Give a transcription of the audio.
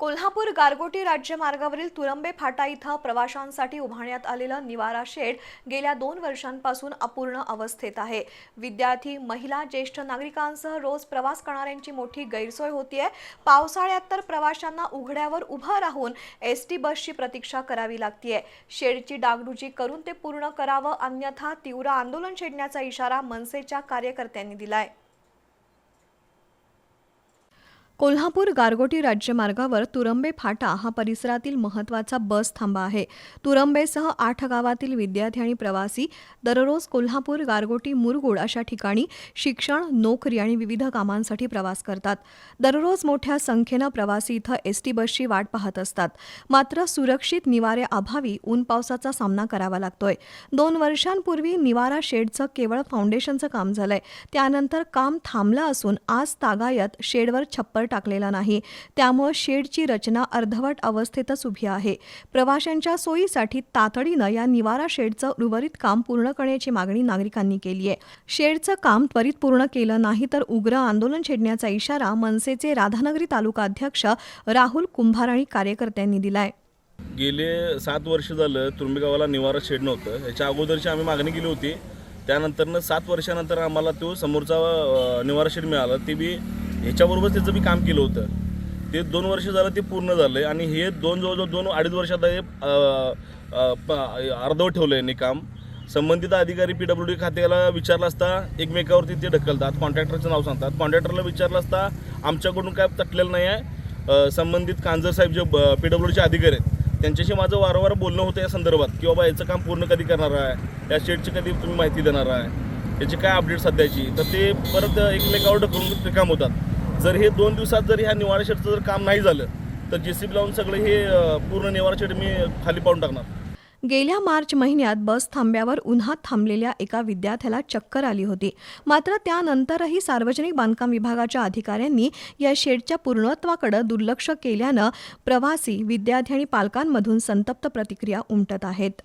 कोल्हापूर गारगोटी राज्यमार्गावरील तुरंबे फाटा इथं प्रवाशांसाठी उभारण्यात आलेलं निवारा शेड गेल्या 2 वर्षांपासून अपूर्ण अवस्थेत आहे। विद्यार्थी, महिला, ज्येष्ठ नागरिकांसह रोज प्रवास करणाऱ्यांची मोठी गैरसोय होतीये। पावसाळ्यात तर प्रवाशांना उघड्यावर उभं राहून एसटी बसची प्रतीक्षा करावी लागतीये। शेडची डागडुजी करून ते पूर्ण करावं, अन्यथा तीव्र आंदोलन छेडण्याचा इशारा मनसेच्या कार्यकर्त्यांनी दिलाय। कोल्हापूर गारगोटी राज्यमार्गावर तुरंबे फाटा हा परिसरातील महत्त्वाचा बस थांबा आहे। तुरंबेसह 8 गावातील विद्यार्थी आणि प्रवासी दररोज कोल्हापूर, गारगोटी, मुरगुड अशा ठिकाणी शिक्षण, नोकरी आणि विविध कामांसाठी प्रवास करतात। दररोज मोठ्या संख्येनं प्रवासी इथं एसटी बसची वाट पाहत असतात। मात्र सुरक्षित निवाऱ्याअभावी ऊन पावसाचा सामना करावा लागतोय। 2 वर्षांपूर्वी निवारा शेडचं केवळ फाउंडेशनचं काम झालंय। त्यानंतर काम थांबलं असून आज तागायत शेडवर छप्पर टाकलेला नाही। त्यामुळे शेडची रचना अर्धवट अवस्थेतच उभी आहे। प्रवाशांच्या सोयीसाठी तातडीनं या निवारा शेडचं उर्वरित काम पूर्ण करण्याची मागणी नागरिकांनी केली आहे। शेडचं काम त्वरित पूर्ण केलं नाही तर उग्र आंदोलन छेडण्याचा इशारा मनसेचे राधानगरी तालुका अध्यक्ष राहुल कुंभार आणि कार्यकर्त्यांनी दिलाय। गेले 7 वर्ष झालं तुरंबे गावाला निवारा शेड नव्हतं। याच्या अगोदरची आम्ही मागणी केली होती। त्यानंतरनं 7 वर्षानंतर आम्हाला तो समोरचा निवारा शेड मिळाला। ते बी ह्याच्याबरोबर त्याचं बी काम केलं होतं। ते 2 वर्ष झालं ते पूर्ण झालं आणि हे जवळजवळ 2-2.5 वर्षात अर्धवट ठेवलं आहे काम। संबंधित अधिकारी PWD खात्याला विचारलं असता एकमेकावरती ते ढकलतात, कॉन्ट्रॅक्टरचं नाव सांगतात। कॉन्ट्रॅक्टरला विचारलं असता आमच्याकडून काय तटलेलं नाही आहे। संबंधित कांजर साहेब जे PWDचे अधिकारी आहेत त्यांच्याशी माझं वारंवार बोलणं होतं या संदर्भात की बाबा याचं काम पूर्ण कधी करणार आहे, या शेडची कधी तुम्ही माहिती देणार आहे, याची काय अपडेट सध्याची। तर ते परत एकमेकावर ढकलून काम होतात। जर हे 2 दिवसात जर ह्या निवारा शेडचं जर काम नाही झालं तर JCB लावून सगळं हे पूर्ण निवारा शेड मी खाली पाडून टाकणार। गेल्या मार्च महिन्यात बस थांब्यावर उन्हात थांबलेल्या एका विद्यार्थ्याला चक्कर आली होती। मात्र त्यानंतरही सार्वजनिक बांधकाम विभागाच्या अधिकाऱ्यांनी या शेडच्या पूर्णत्वाकडे दुर्लक्ष केल्यानं प्रवासी, विद्यार्थी आणि पालकांमधून संतप्त प्रतिक्रिया उमटत आहेत।